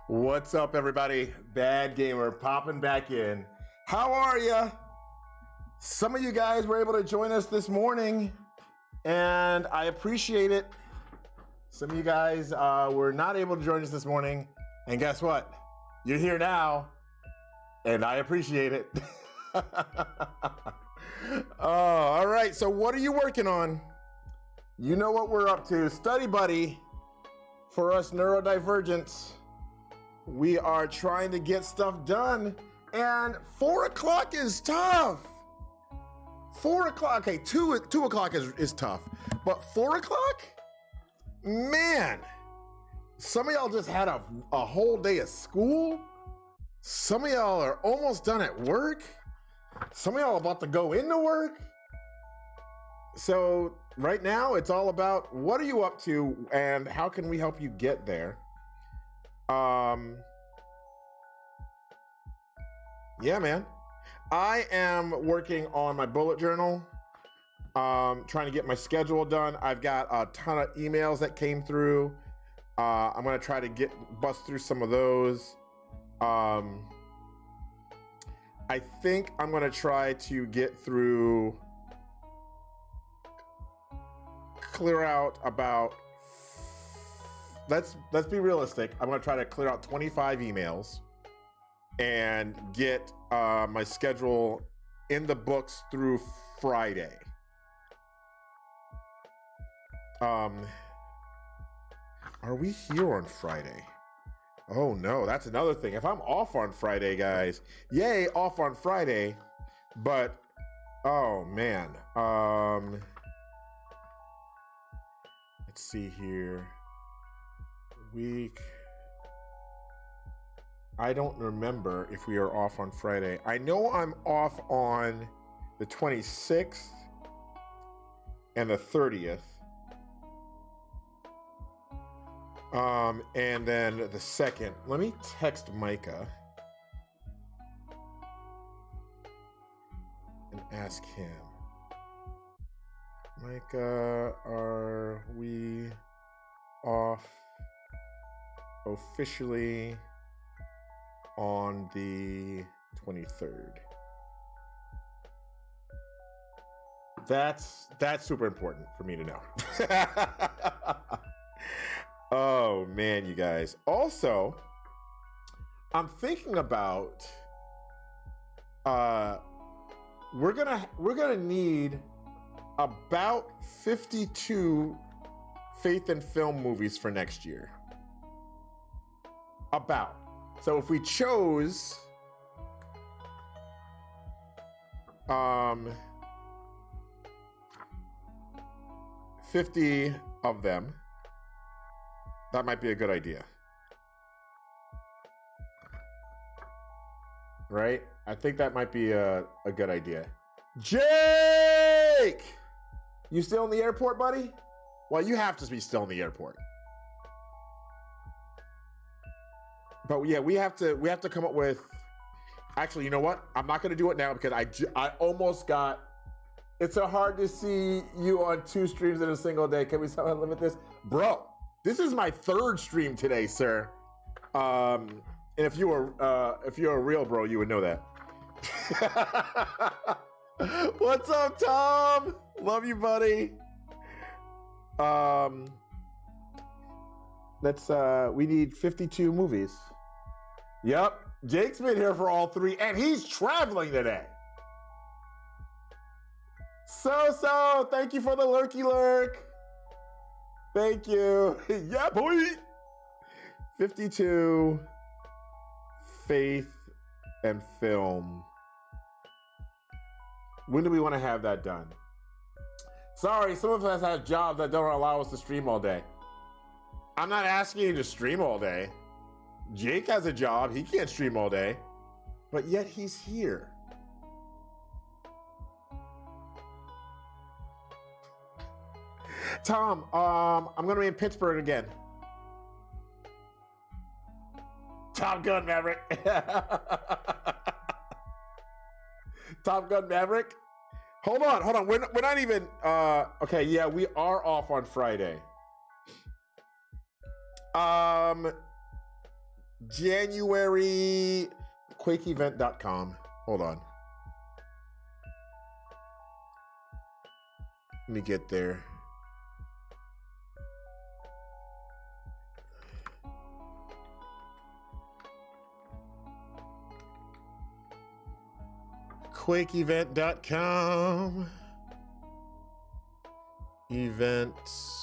What's up, everybody? Bad Gamer popping back in. How are ya? Some of you guys were able to join us this morning, and I appreciate it. Some of you guys were not able to join us this morning, and guess what? You're here now, and I appreciate it. All right, so what are you working on? You know what we're up to. Study Buddy for us neurodivergents. We are trying to get stuff done, and 4 o'clock is tough. 4 o'clock, okay, 2 o'clock is tough, but 4 o'clock? Man, some of y'all just had a whole day of school. Some of y'all are almost done at work. Some of y'all are about to go into work. So right now, it's all about what are you up to and how can we help you get there? Yeah, man. I am working on my bullet journal, trying to get my schedule done. I've got a ton of emails that came through. I'm gonna try to bust through some of those. I think I'm gonna try to get through, clear out about, let's be realistic. I'm gonna try to clear out 25 emails and get my schedule in the books through Friday. Are we here on Friday? Oh no, that's another thing. If I'm off on Friday, guys, yay, off on Friday, but oh man. Let's see here. Week. I don't remember if we are off on Friday. I know I'm off on the 26th and the 30th. And then the 2nd. Let me text Micah and ask him. Micah, are we off officially on the 23rd? That's super important for me to know. Oh man, you guys. Also, I'm thinking about we're gonna need about 52 faith and film movies for next year. About. So if we chose 50 of them, that might be a good idea. Right? I think that might be a good idea. Jake! You still in the airport, buddy? Well, you have to be still in the airport. But yeah, we have to come up with. Actually, you know what? I'm not going to do it now because I almost got. It's so hard to see you on 2 streams in a single day. Can we somehow limit this, bro? This is my 3rd stream today, sir. And if you're a real bro, you would know that. What's up, Tom? Love you, buddy. We need 52 movies. Yep, Jake's been here for all 3, and he's traveling today. So, thank you for the lurky lurk. Thank you. Yeah, boy. 52 faith and film. When do we want to have that done? Sorry, some of us have jobs that don't allow us to stream all day. I'm not asking you to stream all day. Jake has a job. He can't stream all day. But yet he's here. Tom, I'm going to be in Pittsburgh again. Top Gun Maverick. Top Gun Maverick. Hold on. We're not even, okay, yeah, we are off on Friday. January quakeevent.com. Hold on. Let me get there. Quakeevent.com. Events.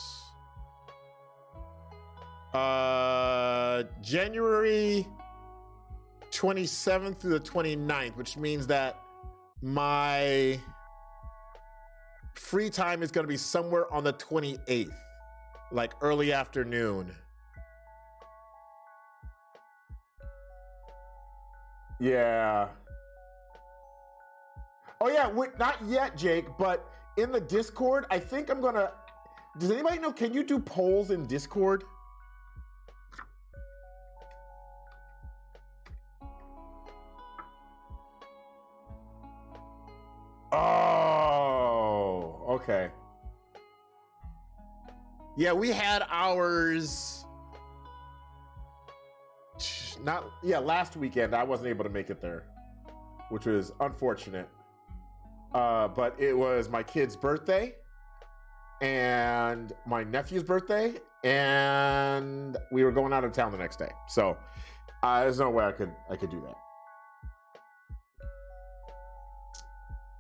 January 27th through the 29th, which means that my free time is going to be somewhere on the 28th, like early afternoon. Yeah. Oh yeah, not yet, Jake, but in the Discord, I think I'm gonna, does anybody know, can you do polls in Discord? Oh, okay. Yeah, we had ours last weekend. I wasn't able to make it there, which was unfortunate. But it was my kid's birthday and my nephew's birthday, and we were going out of town the next day. So there's no way I could do that.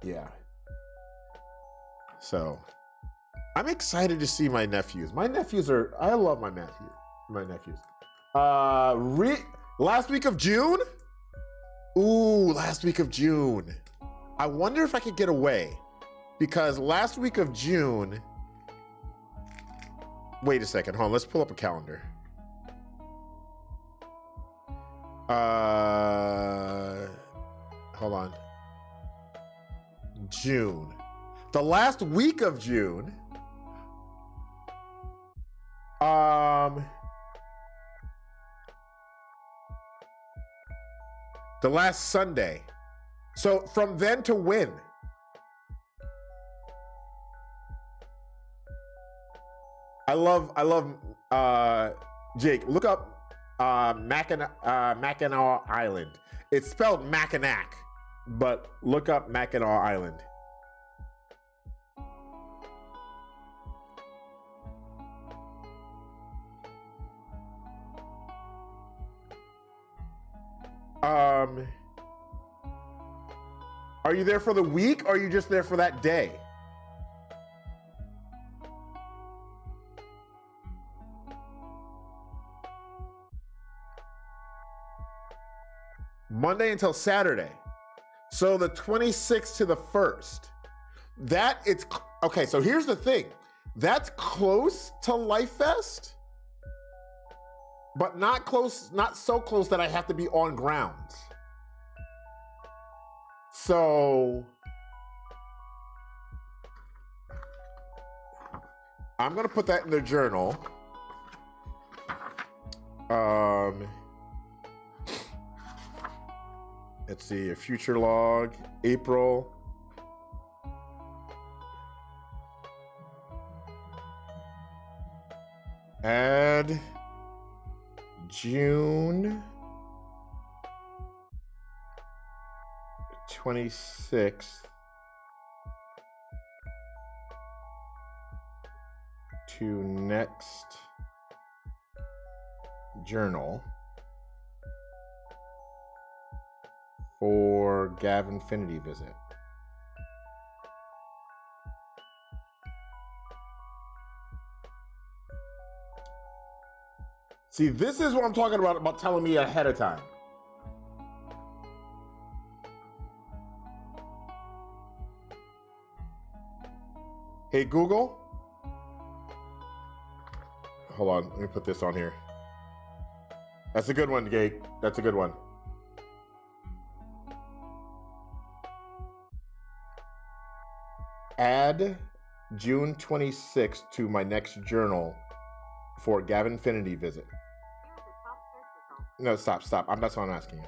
Yeah. So I'm excited to see my nephews. I love my nephews. Last week of June? Ooh, last week of June. I wonder if I could get away, because last week of June, wait a second, hold on, let's pull up a calendar. Hold on. June. The last week of June, the last Sunday. So from then to when? I love Jake, look up Mackinac Island. It's spelled Mackinac, but look up Mackinac Island. Are you there for the week, or are you just there for that day? Monday until Saturday. So the 26th to the 1st. Okay, so here's the thing. That's close to Life Fest, but not so close that I have to be on grounds. So I'm gonna put that in the journal. Let's see, a future log, April. Add June 26th to next journal for Gavinfinity visit. See, this is what I'm talking about telling me ahead of time. Hey, Google. Hold on, let me put this on here. That's a good one, Gate. That's a good one. Add June 26th to my next journal for Gavinfinity visit. No, stop. That's what I'm asking you.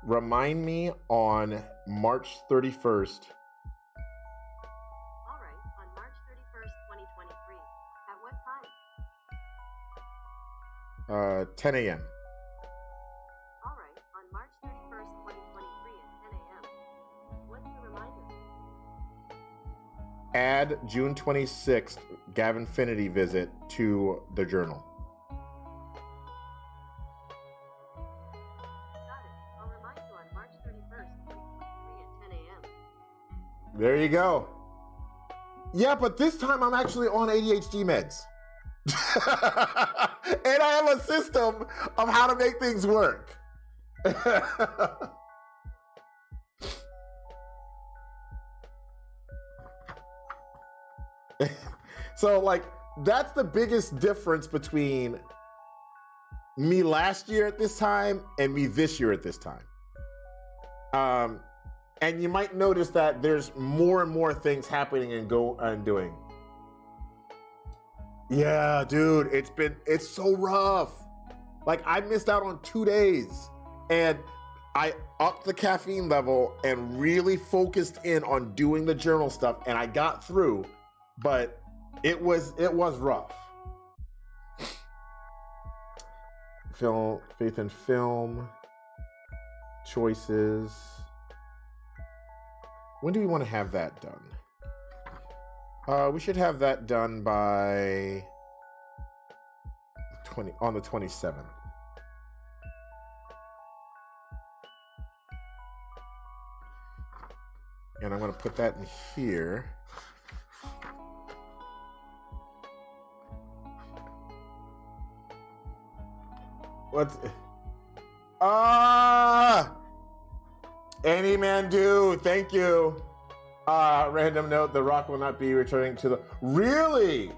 Remind me on March 31st. All right, on March 31st, 2023. At what time? 10 a.m. add June 26th Gavin Finity visit to the journal. Got it. I'll remind you on March 31st, 2023 at 10 a.m. There you go. Yeah, but this time I'm actually on ADHD meds. And I have a system of how to make things work. So, like, that's the biggest difference between me last year at this time and me this year at this time. And you might notice that there's more and more things happening and doing. Yeah, dude, it's so rough. Like, I missed out on 2 days, and I upped the caffeine level and really focused in on doing the journal stuff, and I got through, but it was rough. Faith in film, choices. When do we want to have that done? We should have that done by on the 27th. And I'm going to put that in here. What's Any man do? Thank you. Random note: The Rock will not be returning to the. Really?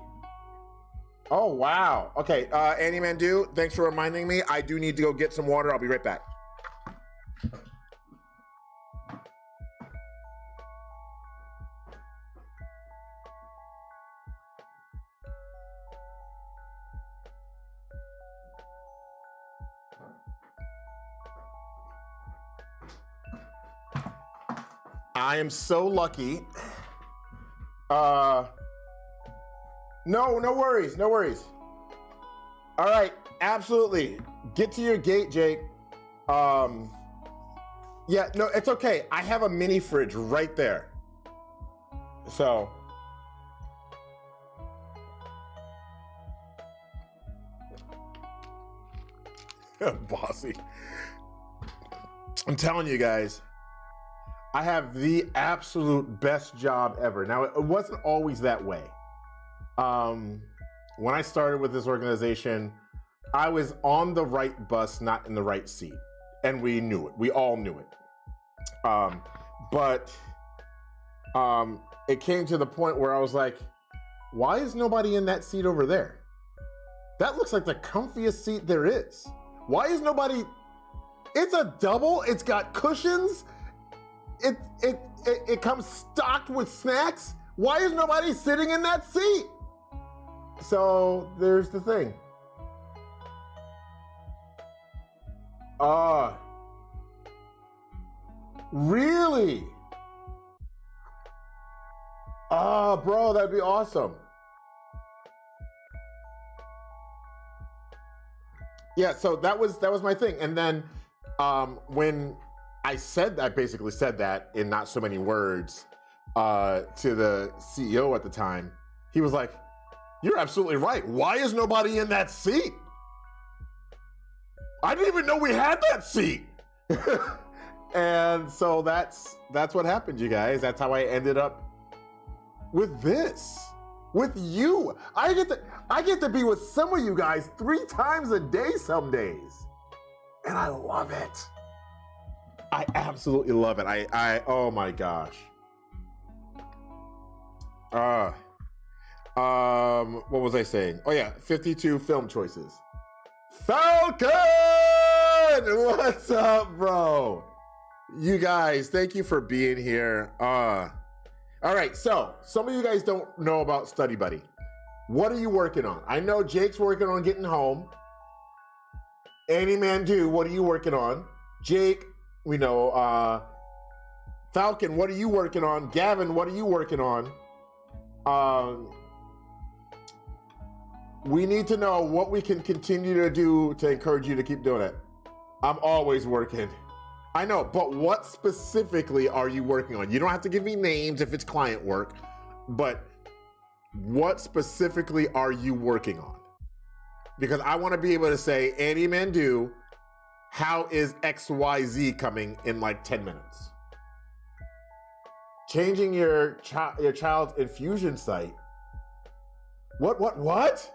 Oh wow. Okay. Annie Mandu, thanks for reminding me. I do need to go get some water. I'll be right back. I am so lucky. No worries, no worries. All right, absolutely. Get to your gate, Jake. Yeah, no, it's okay. I have a mini fridge right there. So. Bossy. I'm telling you guys. I have the absolute best job ever. Now, it wasn't always that way. When I started with this organization, I was on the right bus, not in the right seat. And we knew it. We all knew it. But it came to the point where I was like, why is nobody in that seat over there? That looks like the comfiest seat there is. Why is nobody? It's a double. It's got cushions. It comes stocked with snacks. Why is nobody sitting in that seat? So there's the thing. Really? Bro, that'd be awesome. Yeah, so that was my thing. And then when I basically said that in not so many words to the CEO at the time, he was like, "You're absolutely right. Why is nobody in that seat? I didn't even know we had that seat." And so that's what happened, you guys. That's how I ended up with this, with you. I get to be with some of you guys 3 times a day some days, and I love it. I absolutely love it. I oh my gosh. What was I saying? Oh yeah, 52 film choices. Falcon! What's up, bro? You guys, thank you for being here. All right, so some of you guys don't know about Study Buddy. What are you working on? I know Jake's working on getting home. Annie Mandu, what are you working on? Jake, we know. Falcon, what are you working on? Gavin, what are you working on? We need to know what we can continue to do to encourage you to keep doing it. I'm always working. I know, but what specifically are you working on? You don't have to give me names if it's client work, but what specifically are you working on? Because I want to be able to say, Andy Mandu, how is XYZ coming in like 10 minutes? Changing your child's infusion site. What? What?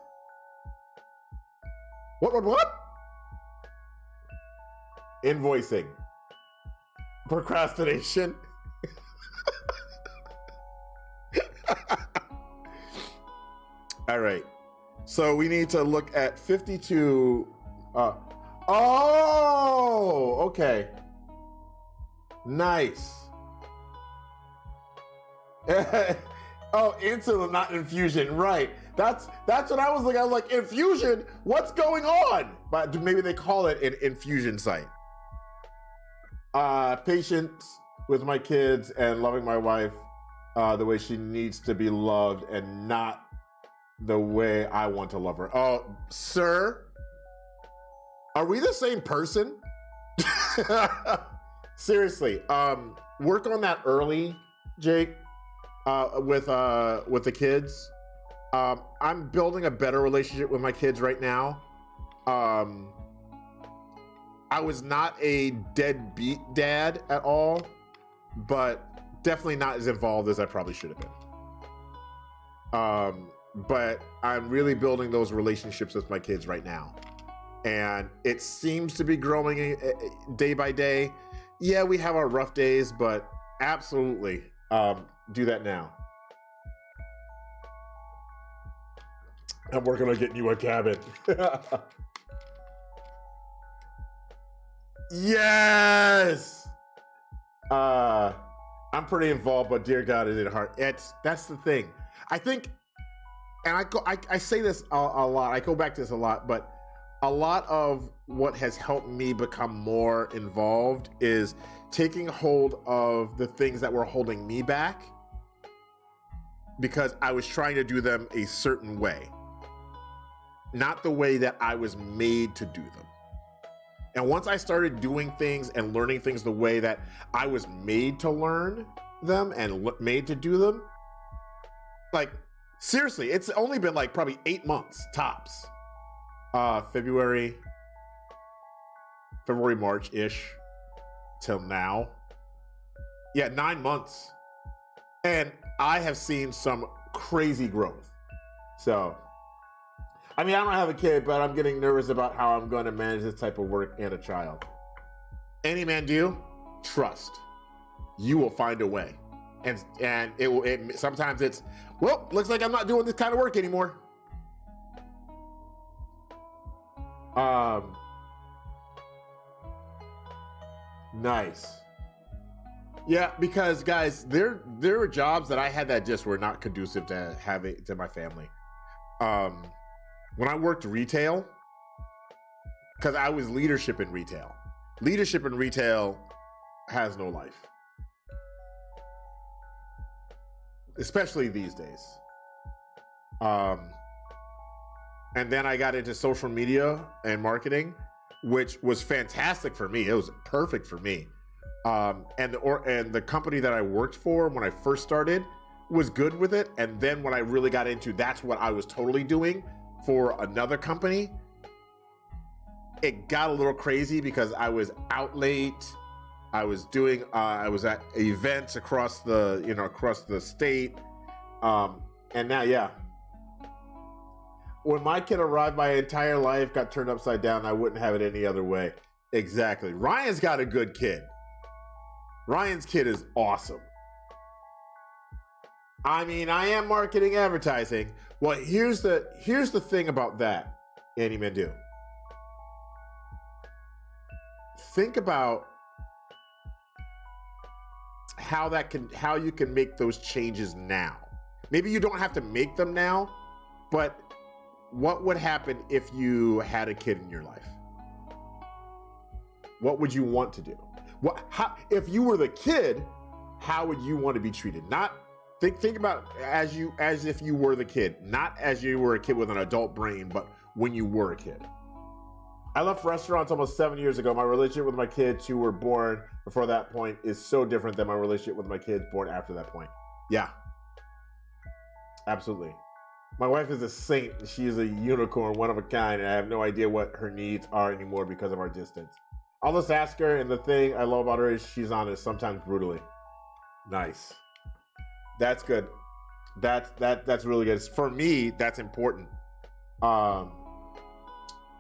Invoicing. Procrastination. All right. So we need to look at 52. Oh, okay. Nice. Oh, insulin, not infusion. Right. That's what I was looking. I was like, infusion? What's going on? But maybe they call it an infusion site. Patience with my kids and loving my wife the way she needs to be loved and not the way I want to love her. Oh, sir, are we the same person? Seriously, work on that early, Jake, with the kids. I'm building a better relationship with my kids right now. I was not a deadbeat dad at all, but definitely not as involved as I probably should have been. But I'm really building those relationships with my kids right now. And it seems to be growing day by day. Yeah, we have our rough days, but absolutely do that now. I'm working on getting you a cabin. Yes! I'm pretty involved, but dear God, is it hard? That's the thing. I think, and I say this a lot, I go back to this a lot, but a lot of what has helped me become more involved is taking hold of the things that were holding me back because I was trying to do them a certain way, not the way that I was made to do them. And once I started doing things and learning things the way that I was made to learn them and made to do them, like, seriously, it's only been like probably 8 months tops. February, March-ish till now. Yeah, 9 months. And I have seen some crazy growth. So, I mean, I don't have a kid, but I'm getting nervous about how I'm going to manage this type of work and a child. Any man do, trust. You will find a way. And sometimes it's, well, looks like I'm not doing this kind of work anymore. Nice. Yeah, because guys, there were jobs that I had that just were not conducive to having to my family. When I worked retail, because I was leadership in retail. Leadership in retail has no life. Especially these days. And then I got into social media and marketing, which was fantastic for me. It was perfect for me. And the company that I worked for when I first started was good with it. And then when I really got into, that's what I was totally doing for another company. It got a little crazy because I was out late. I was at events across the state. And now, yeah. When my kid arrived, my entire life got turned upside down. I wouldn't have it any other way. Exactly. Ryan's got a good kid. Ryan's kid is awesome. I mean, I am marketing advertising. Well, here's the thing about that, Andy Mandu. Think about how you can make those changes now. Maybe you don't have to make them now, but what would happen if you had a kid in your life? What would you want to do? If you were the kid, how would you want to be treated? Not think about as if you were the kid, not as you were a kid with an adult brain, but when you were a kid. I left restaurants almost 7 years ago. My relationship with my kids who were born before that point is so different than my relationship with my kids born after that point. Yeah, absolutely. My wife is a saint. She is a unicorn, one of a kind, and I have no idea what her needs are anymore because of our distance. I'll just ask her, and the thing I love about her is she's honest, sometimes brutally. Nice. That's good. That's really good. For me, that's important.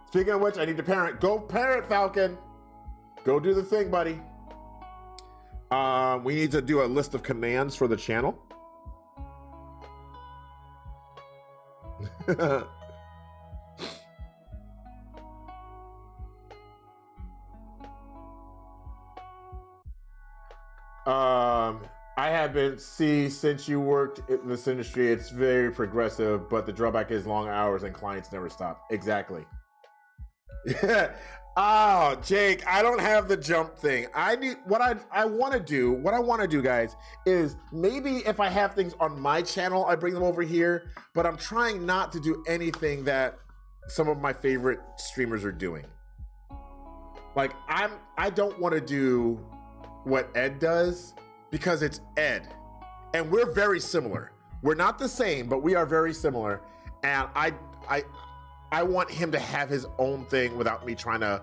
Speaking of which, I need to parent. Go parent, Falcon. Go do the thing, buddy. We need to do a list of commands for the channel. I have been, since you worked in this industry, it's very progressive, but the drawback is long hours and clients never stop. Exactly. Oh, Jake, I don't have the jump thing. What I want to do, guys, is maybe if I have things on my channel, I bring them over here, but I'm trying not to do anything that some of my favorite streamers are doing. Like, I don't want to do what Ed does because it's Ed. And we're very similar. We're not the same, but we are very similar. And I want him to have his own thing without me trying to,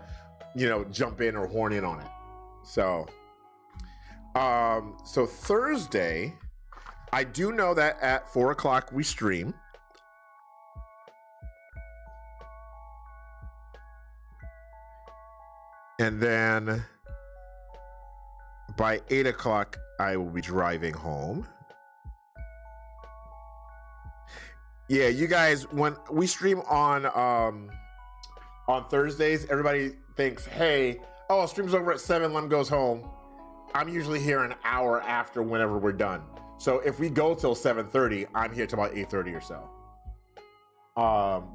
jump in or horn in on it. So Thursday, I do know that at 4 o'clock we stream. And then by 8 o'clock, I will be driving home. Yeah, you guys, when we stream on Thursdays, everybody thinks, hey, stream's over at 7, Lem goes home. I'm usually here an hour after whenever we're done. So if we go till 7:30, I'm here till about 8:30 or so.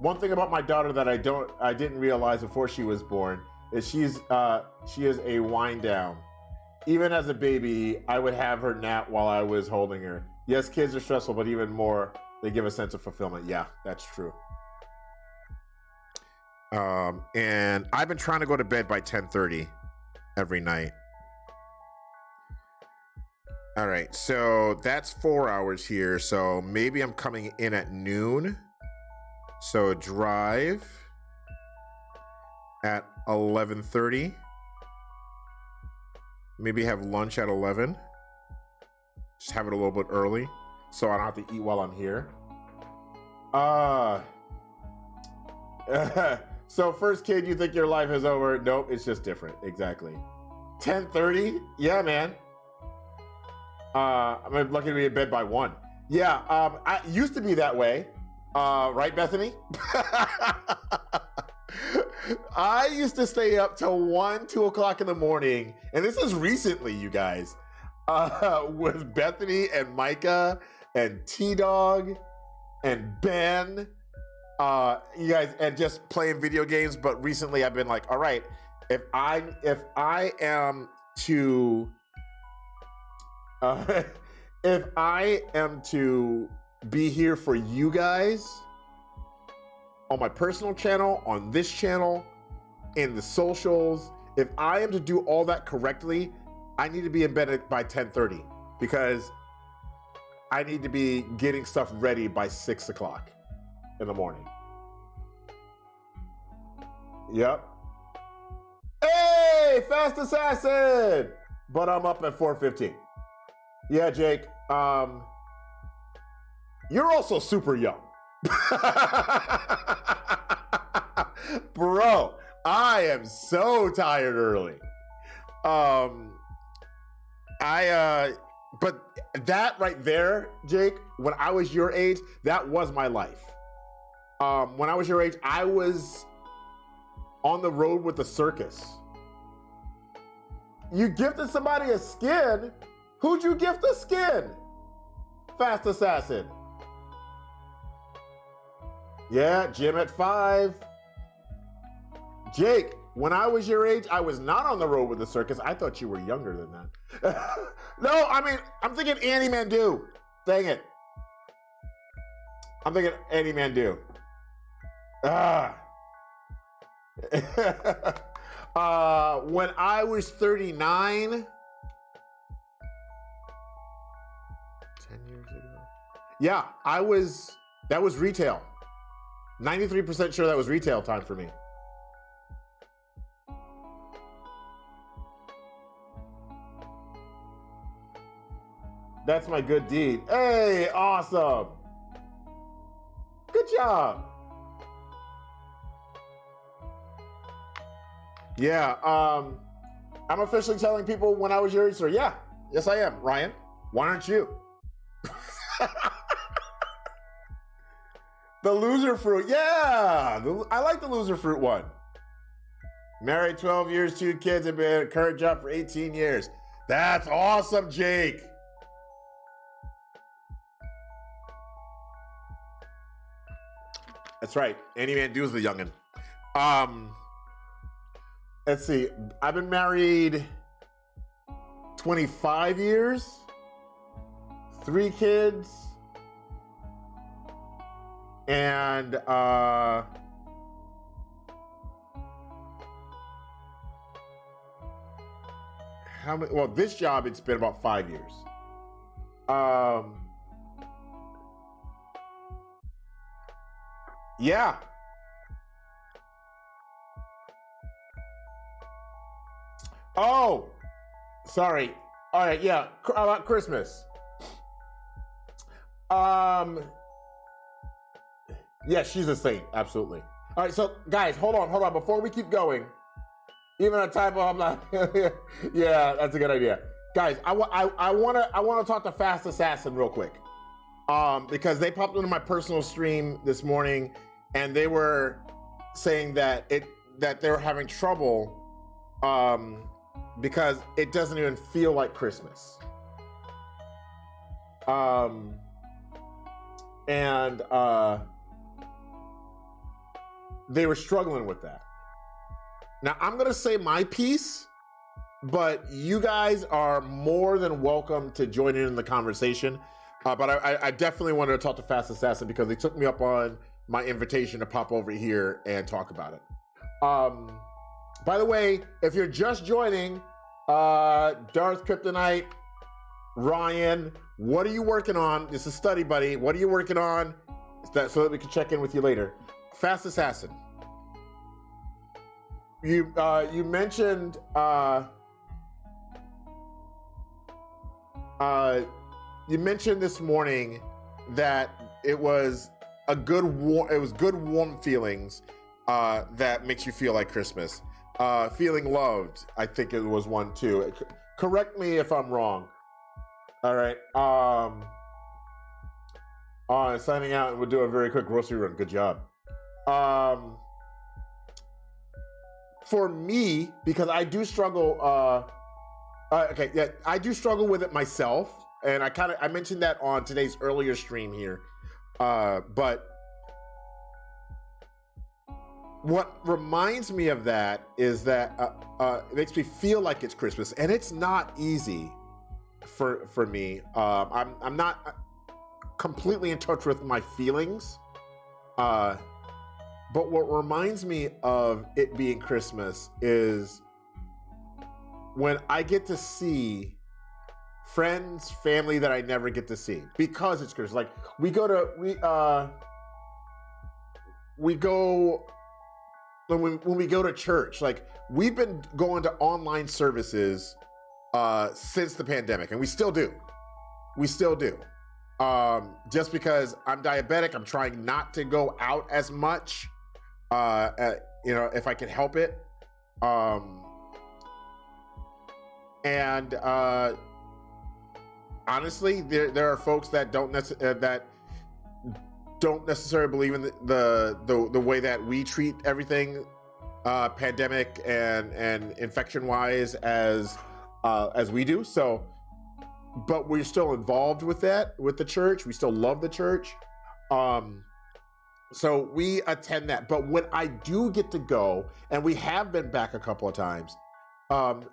One thing about my daughter that I didn't realize before she was born is she is a wind down. Even as a baby, I would have her nap while I was holding her. Yes, kids are stressful, but even more, they give a sense of fulfillment. Yeah, that's true. And I've been trying to go to bed by 10:30 every night. All right, so that's 4 hours here. So maybe I'm coming in at noon. So drive at 11:30. Maybe have lunch at 11. Just have it a little bit early so I don't have to eat while I'm here. So first kid, you think your life is over? Nope, it's just different. Exactly. 10:30? Yeah, man. I'm lucky to be in bed by 1. Yeah, I used to be that way. Right, Bethany? I used to stay up till 1, 2 o'clock in the morning, and this is recently, you guys, with Bethany and Micah and T-Dog and Ben, you guys, and just playing video games. But recently I've been like, all right, if I am to if I am to be here for you guys on my personal channel, on this channel, in the socials, if I am to do all that correctly, I need to be in bed by 10:30 because I need to be getting stuff ready by 6 o'clock in the morning. Yep. Hey, Fast Assassin! But I'm up at 4:15. Yeah, Jake. You're also super young. Bro, I am so tired early. But that right there, Jake, when I was your age, that was my life. When I was your age, I was on the road with the circus. You gifted somebody a skin? Who'd you gift a skin? Fast Assassin. Yeah, Jim at 5. Jake, when I was your age, I was not on the road with the circus. I thought you were younger than that. No, I mean, I'm thinking Andy Mandu. Dang it. I'm thinking Andy Mandu. When I was 39, 10 years ago. Yeah, I was That was retail. 93% sure that was retail time for me. That's my good deed. Hey, awesome. Good job. Yeah, I'm officially telling people when I was your age, sir. Yeah, yes I am. Ryan, why aren't you? The loser fruit, yeah. I like the loser fruit one. Married 12 years, 2 kids, and been at a current job for 18 years. That's awesome, Jake. That's right. Andy Mandu's the youngin'. Let's see. I've been married 25 years, 3 kids, and how many? Well, this job it's been about 5 years. Yeah. Oh, sorry. All right, yeah. About Christmas. Yeah, she's a saint, absolutely. All right, so guys, hold on. Before we keep going, even a typo, I'm not. Yeah, that's a good idea, guys. I want to talk to Fast Assassin real quick, because they popped into my personal stream this morning, and they were saying that they were having trouble, because it doesn't even feel like Christmas. They were struggling with that. Now, I'm going to say my piece, but you guys are more than welcome to join in the conversation. But I definitely wanted to talk to Fast Assassin because they took me up on my invitation to pop over here and talk about it. By the way, if you're just joining, Darth Kryptonite, Ryan, what are you working on? This is Study Buddy. What are you working on? So that we can check in with you later. Fast Assassin. You mentioned this morning that it was good warm feelings that makes you feel like Christmas. Feeling loved, I think it was one too. Correct me if I'm wrong. All right. Signing out, and we'll do a very quick grocery run. Good job. For me, because I do struggle. I do struggle with it myself, and I mentioned that on today's earlier stream here. But what reminds me of that is that it makes me feel like it's Christmas, and it's not easy for me. I'm not completely in touch with my feelings. But what reminds me of it being Christmas is when I get to see friends, family that I never get to see because it's Christmas. Like we go when we go to church. Like we've been going to online services since the pandemic, and we still do. Just because I'm diabetic, I'm trying not to go out as much. If I can help it. Honestly, there are folks that don't necessarily believe in the way that we treat everything, pandemic and infection wise as we do. So, but we're still involved with that, with the church. We still love the church. So we attend that. But when I do get to go, and we have been back a couple of times, and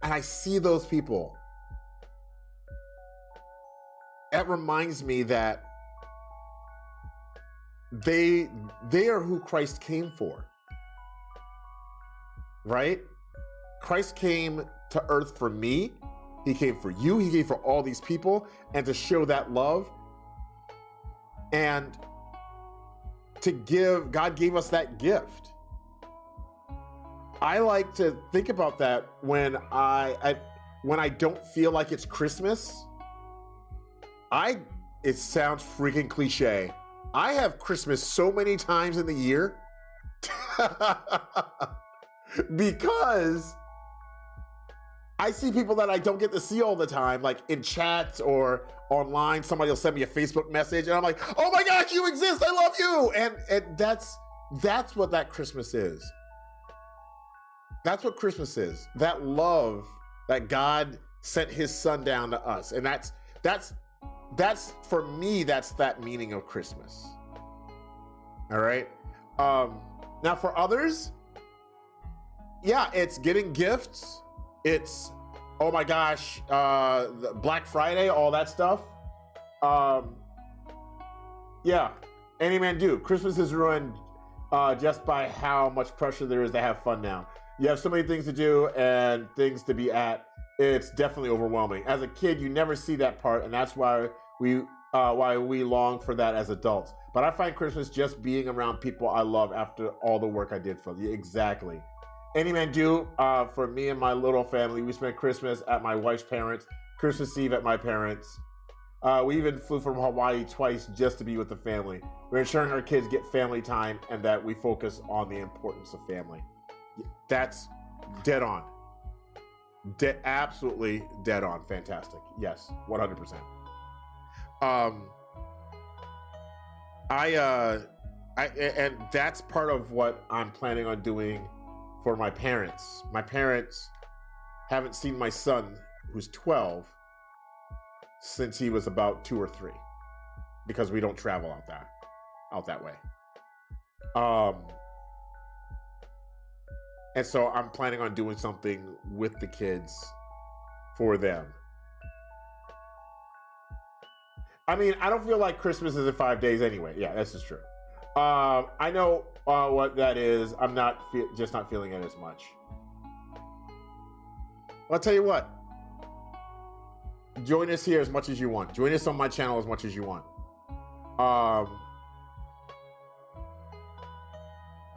I see those people, that reminds me that they are who Christ came for, right? Christ came to earth for me. He came for you. He came for all these people, and to show that love. And to give. God gave us that gift. I like to think about that when I don't feel like it's Christmas. It sounds freaking cliche. I have Christmas so many times in the year because I see people that I don't get to see all the time, like in chats or online. Somebody will send me a Facebook message and I'm like, oh my gosh, you exist, I love you. And that's what that Christmas is. That's what Christmas is. That love that God sent his son down to us. And that's for me, that's that meaning of Christmas. All right. Now for others, yeah, it's getting gifts. It's, oh my gosh, Black Friday, all that stuff. Yeah, any man do. Christmas is ruined just by how much pressure there is to have fun now. You have so many things to do and things to be at. It's definitely overwhelming. As a kid, you never see that part, and that's why we long for that as adults. But I find Christmas just being around people I love after all the work I did for you. Exactly. Any man do. For me and my little family, we spent Christmas at my wife's parents', Christmas Eve at my parents'. We even flew from Hawaii twice just to be with the family. We're ensuring our kids get family time and that we focus on the importance of family. That's dead on. Absolutely dead on. Fantastic. Yes, 100%. And that's part of what I'm planning on doing for my parents. My parents haven't seen my son, who's 12, since he was about 2 or 3, because we don't travel out that way. And so I'm planning on doing something with the kids for them. I mean, I don't feel like Christmas is in 5 days anyway. Yeah, this is true. I know what that is. I'm just not feeling it as much. Well, I'll tell you what. Join us here as much as you want. Join us on my channel as much as you want.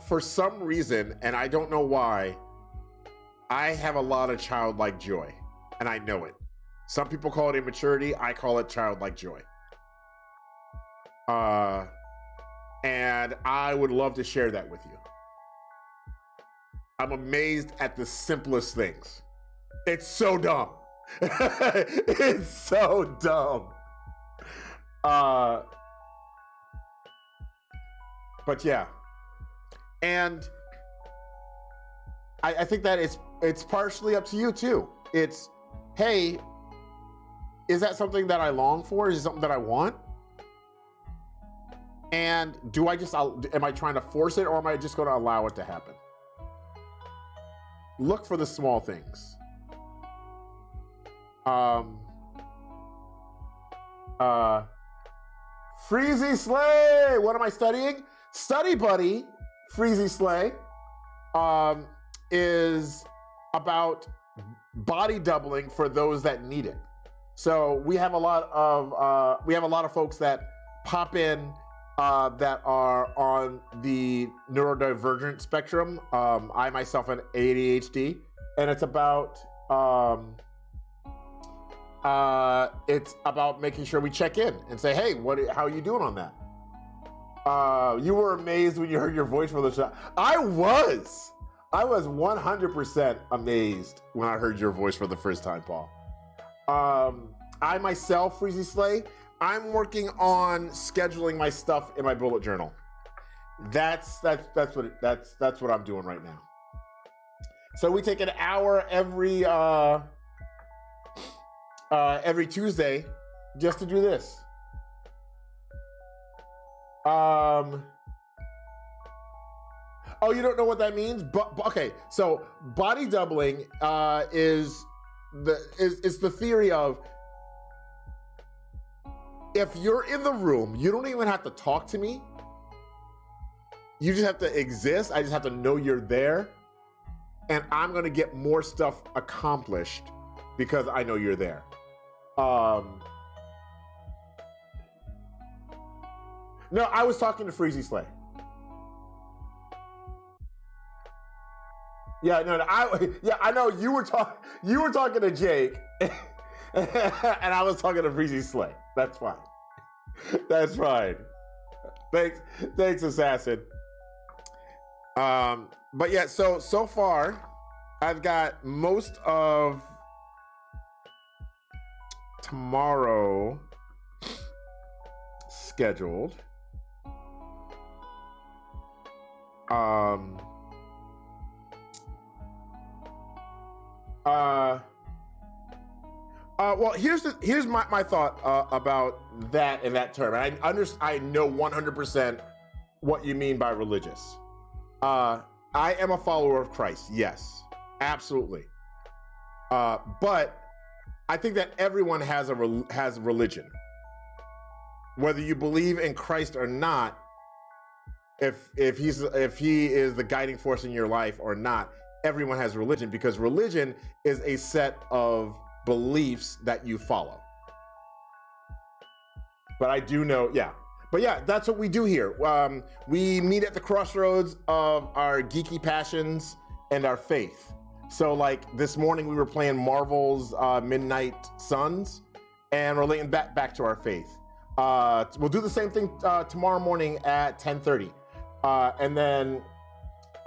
For some reason, and I don't know why, I have a lot of childlike joy, and I know it. Some people call it immaturity. I call it childlike joy. And I would love to share that with you. I'm amazed at the simplest things. It's so dumb. It's so dumb. But yeah. And I think that it's partially up to you too. It's, hey, is that something that I long for? Is it something that I want? And am I trying to force it, or am I just going to allow it to happen? Look for the small things. Freezy Slay. What am I studying? Study Buddy, Freezy Slay, is about body doubling for those that need it. So we have a lot of folks that pop in that are on the neurodivergent spectrum. I myself am ADHD, and it's about making sure we check in and say, hey, how are you doing on that? You were amazed when you heard your voice for the show. I was 100% amazed when I heard your voice for the first time, Paul. I myself, Freezy Slay, I'm working on scheduling my stuff in my bullet journal. That's what I'm doing right now. So we take an hour every Tuesday just to do this. Oh, you don't know what that means? But okay, so body doubling is the theory of, if you're in the room, you don't even have to talk to me. You just have to exist. I just have to know you're there. And I'm going to get more stuff accomplished because I know you're there. No, I was talking to Freezy Slay. Yeah, no, no, I know you were talking to Jake, and I was talking to Breezy Slay. That's fine. That's fine. Thanks, Assassin. But yeah, so far, I've got most of tomorrow scheduled. Well, here's my thought about that in that term. I know 100% what you mean by religious. I am a follower of Christ. Yes, absolutely. But I think that everyone has religion, whether you believe in Christ or not. If he is the guiding force in your life or not, everyone has religion, because religion is a set of beliefs that you follow. But I do know, yeah. But yeah, that's what we do here. We meet at the crossroads of our geeky passions and our faith. So like this morning we were playing Marvel's Midnight Suns, and we're linking back to our faith. We'll do the same thing tomorrow morning at 10:30. And then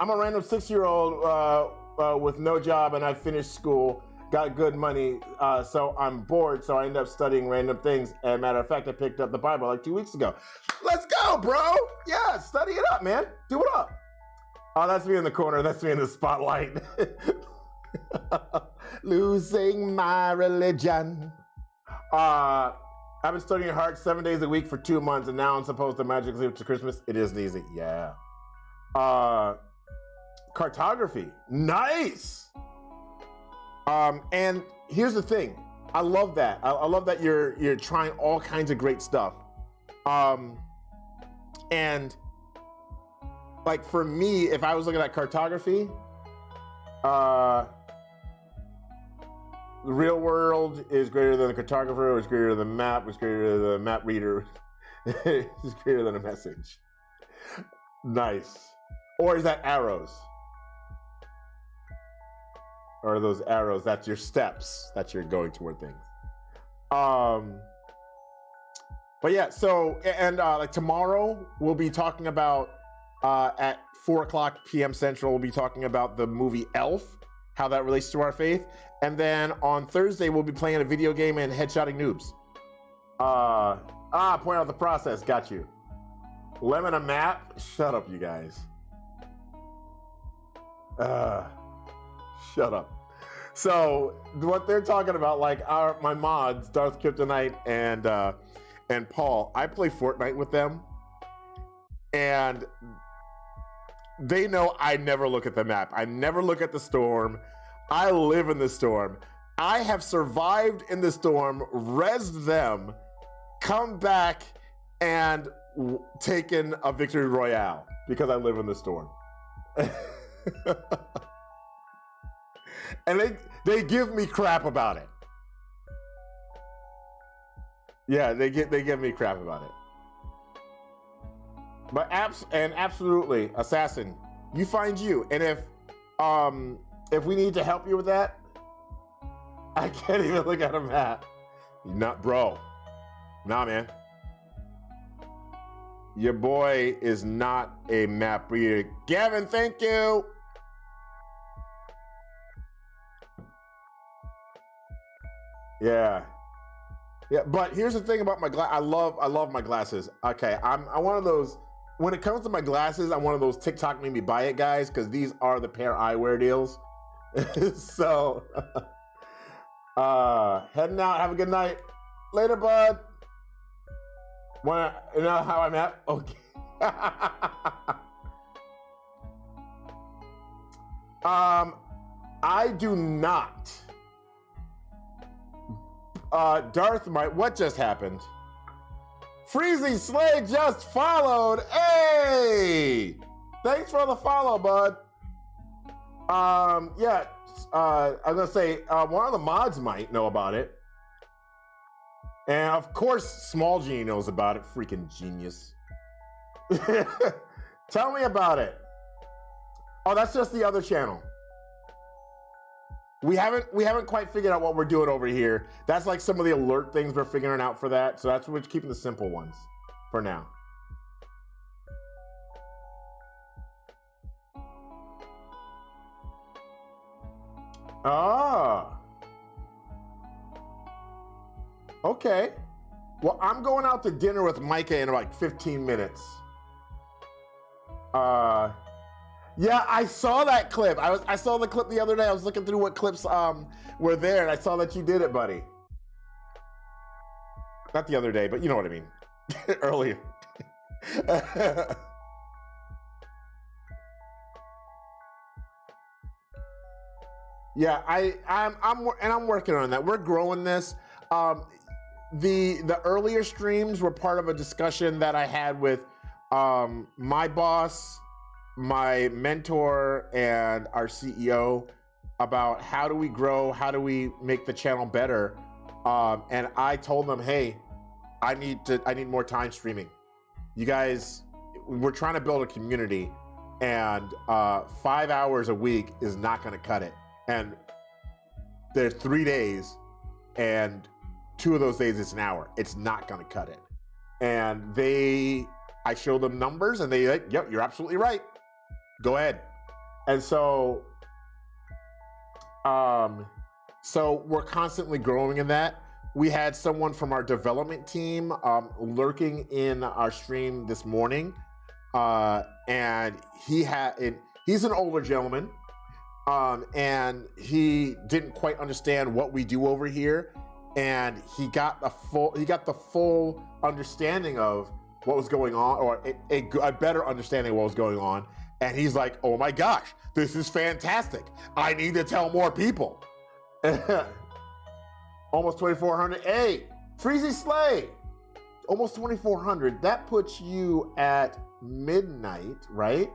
I'm a random 6-year-old with no job, and I finished school, got good money, so I'm bored, so I end up studying random things. And matter of fact, I picked up the Bible like 2 weeks ago. Let's go, bro! Yeah, study it up, man. Do it up. Oh, that's me in the corner. That's me in the spotlight. Losing my religion. I've been studying hard 7 days a week for 2 months, and now I'm supposed to magically live to Christmas. It isn't easy. Yeah. Cartography. Nice. And here's the thing. I love that. I love that you're trying all kinds of great stuff. And like for me, if I was looking at cartography, the real world is greater than the cartographer, is greater than the map, is greater than the map reader, is greater than a message. Nice. Or is that arrows? Or are those arrows, that's your steps that you're going toward things. But yeah, so, and like tomorrow we'll be talking about, at 4:00 p.m. Central, we'll be talking about the movie Elf, how that relates to our faith. And then on Thursday, we'll be playing a video game and headshotting noobs. Point out the process. Got you. Lemon a map? Shut up, you guys. Shut up. So what they're talking about, like my mods, Darth Kryptonite and Paul, I play Fortnite with them, and they know I never look at the map. I never look at the storm. I live in the storm. I have survived in the storm, rezzed them, come back, and taken a victory royale because I live in the storm. And they give me crap about it. Yeah, they give me crap about it. But absolutely, Assassin, you find you. And if we need to help you with that, I can't even look at a map. Not, bro. Nah, man. Your boy is not a map reader. Gavin, thank you. Yeah. Yeah, but here's the thing about my glass. I love my glasses. Okay, I'm one of those. When it comes to my glasses, I'm one of those TikTok made me buy it guys, because these are the pair eyewear deals. So, heading out. Have a good night. Later, bud. You know how I'm at? Okay. I do not. Darth might. What just happened? Freezy Slay just followed. Hey! Thanks for the follow, bud. Yeah. I'm gonna say one of the mods might know about it. And of course, Small G knows about it. Freaking genius. Tell me about it. Oh, that's just the other channel. We haven't quite figured out what we're doing over here. That's like some of the alert things we're figuring out for that. So that's what we're keeping the simple ones for now. Ah. Okay. Well, I'm going out to dinner with Micah in like 15 minutes. Yeah, I saw that clip. I saw the clip the other day. I was looking through what clips were there, and I saw that you did it, buddy. Not the other day, but you know what I mean. Earlier. Yeah, I'm working on that. We're growing this. The earlier streams were part of a discussion that I had with my boss, my mentor, and our CEO about how do we grow, how do we make the channel better. And I told them, hey, I need more time streaming. You guys, we're trying to build a community, and 5 hours a week is not going to cut it. And there's 3 days, and 2 of those days it's an hour. It's not going to cut it. And I showed them numbers, and they like, yep, you're absolutely right. Go ahead. And so we're constantly growing in that. We had someone from our development team lurking in our stream this morning, and he's an older gentleman, and he didn't quite understand what we do over here, and he got the full understanding of what was going on, or a better understanding of what was going on. And he's like, oh my gosh, this is fantastic. I need to tell more people. Almost 2,400. Hey, Freezy Slay, almost 2,400. That puts you at midnight, right?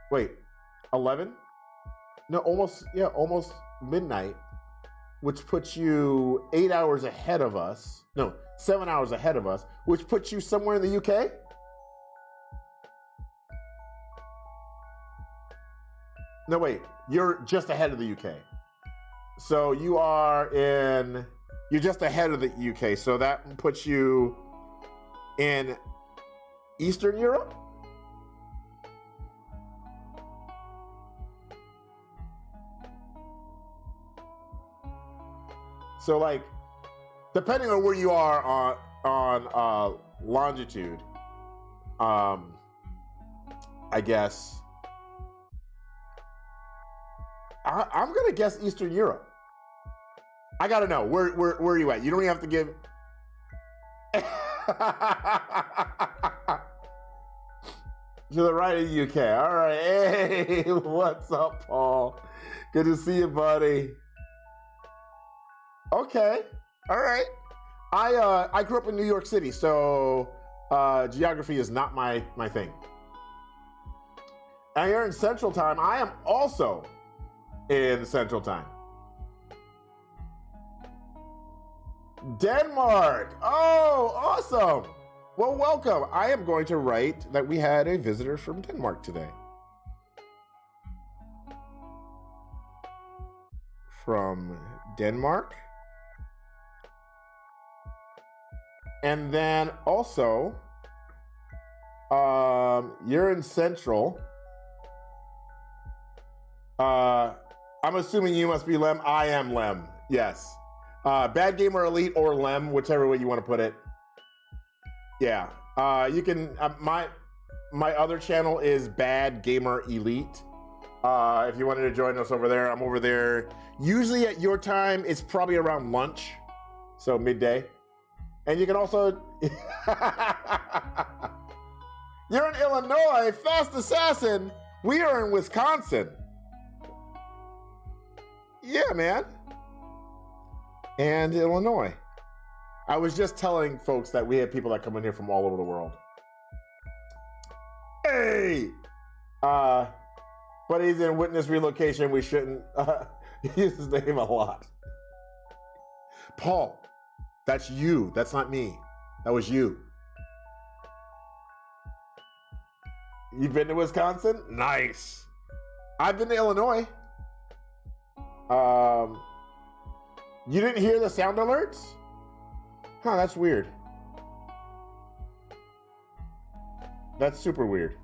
Wait, 11? No, almost midnight, which puts you 8 hours ahead of us. No, 7 hours ahead of us, which puts you somewhere in the UK? No, wait, you're just ahead of the UK. So you're just ahead of the UK. So that puts you in Eastern Europe? So like, depending on where you are on longitude, I guess, I'm gonna guess Eastern Europe. I gotta know, where are you at? You don't even have to give. To the right of the UK. All right. Hey, what's up, Paul? Good to see you, buddy. Okay. All right. I grew up in New York City, so geography is not my thing. And you're in Central Time. I am also in Central Time. Denmark. Oh, awesome. Well, welcome. I am going to write that we had a visitor from Denmark today. From Denmark. And then also, you're in Central. I'm assuming you must be Lem. I am Lem. Yes. Bad Gamer Elite or Lem, whichever way you want to put it. Yeah. You can. My other channel is Bad Gamer Elite. If you wanted to join us over there, I'm over there. Usually at your time, it's probably around lunch, so midday. And you can also. You're in Illinois, Fast Assassin. We are in Wisconsin. Yeah, man. And Illinois. I was just telling folks that we have people that come in here from all over the world. Hey! But he's in witness relocation. We shouldn't use his name a lot. Paul, that's you. That's not me. That was you. You've been to Wisconsin? Nice. I've been to Illinois. You didn't hear the sound alerts? Huh, that's weird. That's super weird.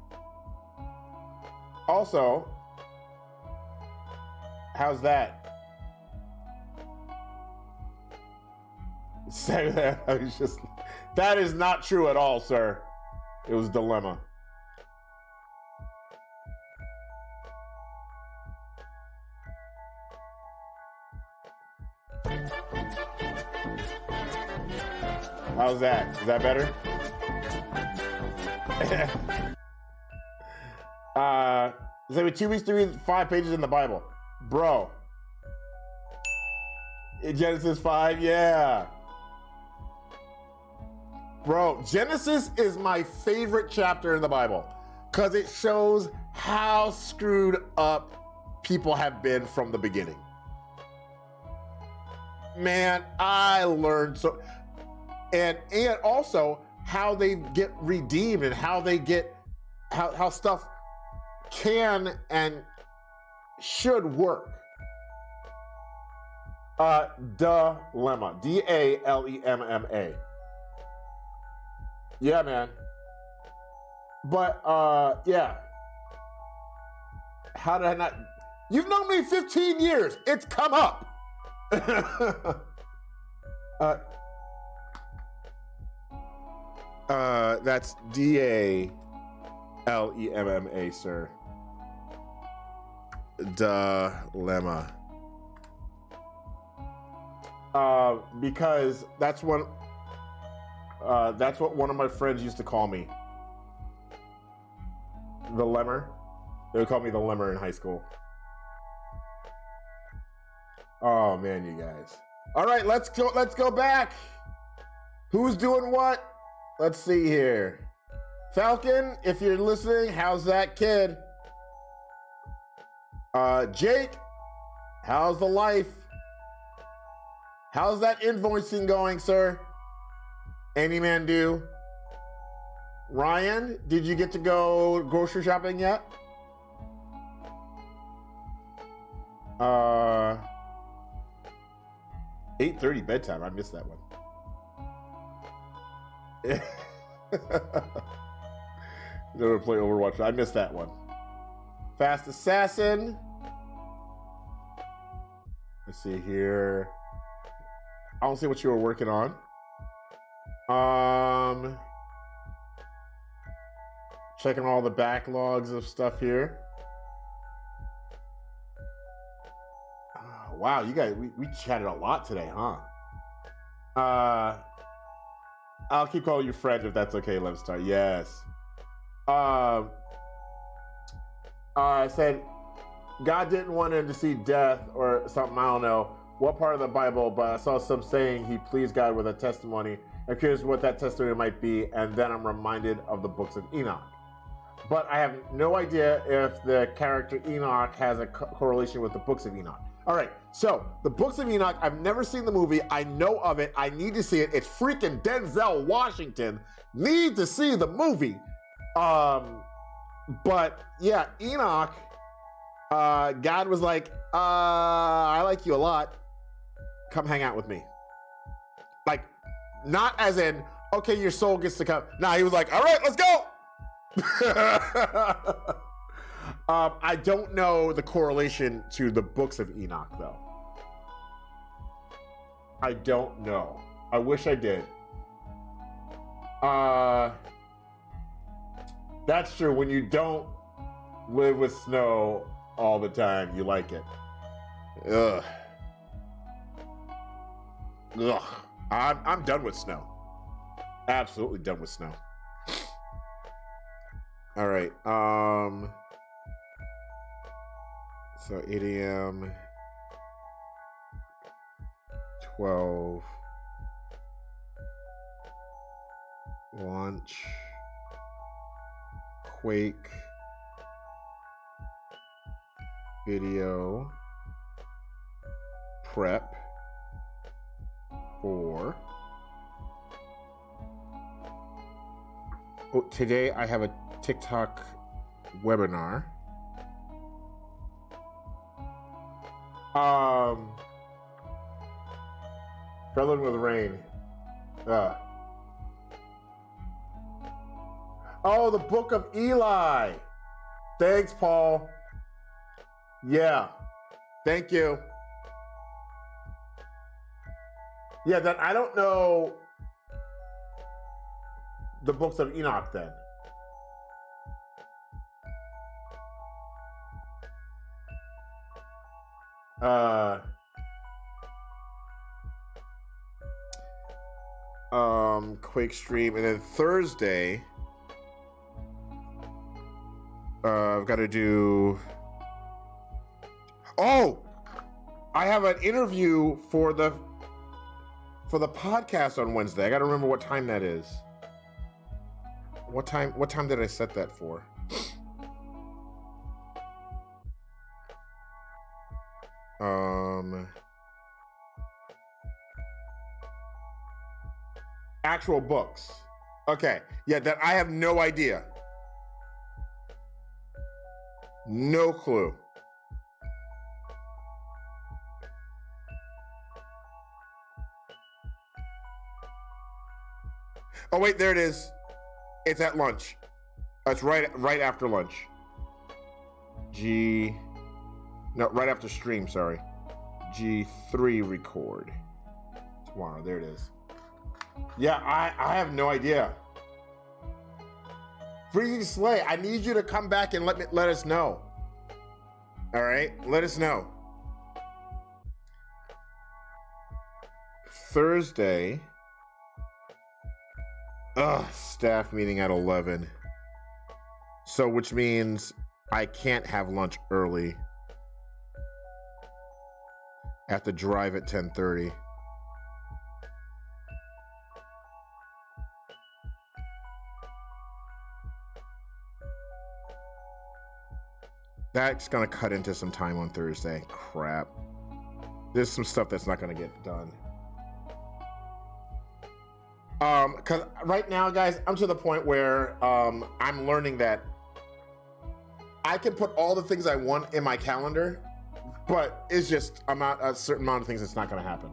Also, how's that? That is not true at all, sir. It was Dilemma. How's that? Is that better? It's like 2 weeks to read 5 pages in the Bible. Bro. In Genesis 5, yeah. Bro, Genesis is my favorite chapter in the Bible because it shows how screwed up people have been from the beginning. Man, I learned so, and also how they get redeemed and how they get, how stuff can and should work. Dilemma, D-A-L-E-M-M-A. Yeah, man. But, yeah. How did I not? You've known me 15 years. It's come up. That's D-A-L-E-M-M-A, sir. Dilemma. Because that's what one of my friends used to call me. The Lemmer. They would call me the Lemmer in high school. Oh man, you guys. All right, let's go back. Who's doing what? Let's see here. Falcon, if you're listening, how's that kid? Jake, how's the life? How's that invoicing going, sir? Any man do? Ryan, did you get to go grocery shopping yet? 8:30 bedtime. I missed that one. Never play Overwatch. I missed that one. Fast Assassin. Let's see here. I don't see what you were working on. Checking all the backlogs of stuff here. Wow, you guys, we chatted a lot today, huh? I'll keep calling you friends if that's okay, Lemstar. Yes. I said, God didn't want him to see death or something, I don't know what part of the Bible, but I saw some saying he pleased God with a testimony. I'm curious what that testimony might be, and then I'm reminded of the books of Enoch. But I have no idea if the character Enoch has a correlation with the books of Enoch. All right, so the books of Enoch, I've never seen the movie. I know of it. I need to see it. It's freaking Denzel Washington. Need to see the movie. But yeah, Enoch, God was like, I like you a lot. Come hang out with me. Like, not as in, okay, your soul gets to come. Nah, he was like, all right, let's go. I don't know the correlation to the books of Enoch, though. I don't know. I wish I did. That's true. When you don't live with snow all the time, you like it. Ugh. Ugh. I'm done with snow. Absolutely done with snow. All right. So 8 a.m. 12. Lunch. Quake. Video. Prep. 4. Oh, today I have a TikTok webinar. Traveling with Rain. Oh, the Book of Eli. Thanks, Paul. Yeah. Thank you. Yeah, then I don't know the books of Enoch then. Quake stream, and then Thursday, I've got to do. Oh, I have an interview for the podcast on Wednesday. I got to remember what time that is. What time did I set that for? Actual books. Okay. Yeah, that I have no idea. No clue. Oh wait, there it is. It's at lunch. It's right after lunch. No, right after stream, sorry. G3 record. Tomorrow, there it is. Yeah, I have no idea. Freezing Slay, I need you to come back and let us know. All right, let us know. Thursday. Staff meeting at 11. So, which means I can't have lunch early. I have to drive at 10:30. That's gonna cut into some time on Thursday. Crap. There's some stuff that's not gonna get done. Because right now, guys, I'm to the point where I'm learning that I can put all the things I want in my calendar, but it's just a certain amount of things that's not going to happen.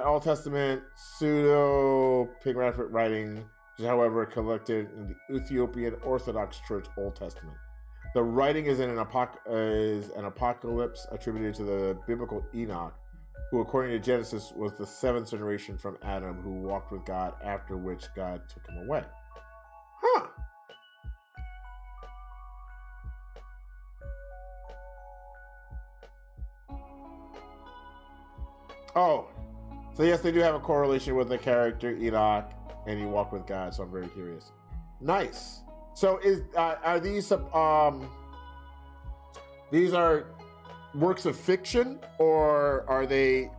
Old Testament pseudo pygmalic writing, however, collected in the Ethiopian Orthodox Church Old Testament. The writing is an apocalypse attributed to the biblical Enoch, who, according to Genesis, was the seventh generation from Adam, who walked with God, after which God took him away. Huh. Oh, so yes, they do have a correlation with the character Enoch, and he walked with God, so I'm very curious. Nice. So are these are works of fiction, or are they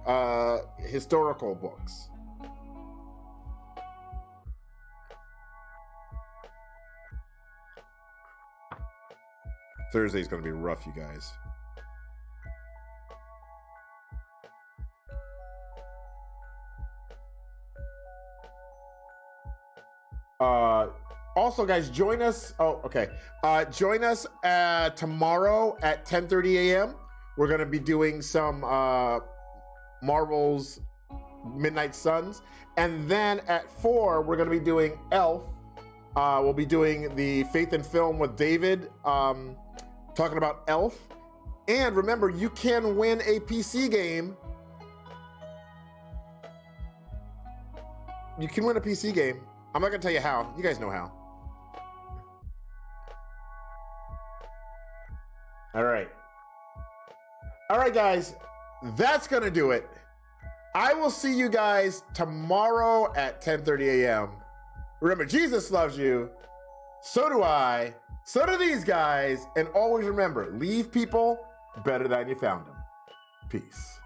historical books? Thursday's going to be rough, you guys. Also, guys, join us. Oh, okay. Join us tomorrow at 10:30 a.m. We're going to be doing some Marvel's Midnight Suns. And then at 4, we're going to be doing Elf. We'll be doing the Faith and Film with David, talking about Elf. And remember, you can win a PC game. You can win a PC game. I'm not going to tell you how. You guys know how. All right. All right, guys, that's going to do it. I will see you guys tomorrow at 10:30 a.m. Remember, Jesus loves you. So do I. So do these guys. And always remember, leave people better than you found them. Peace.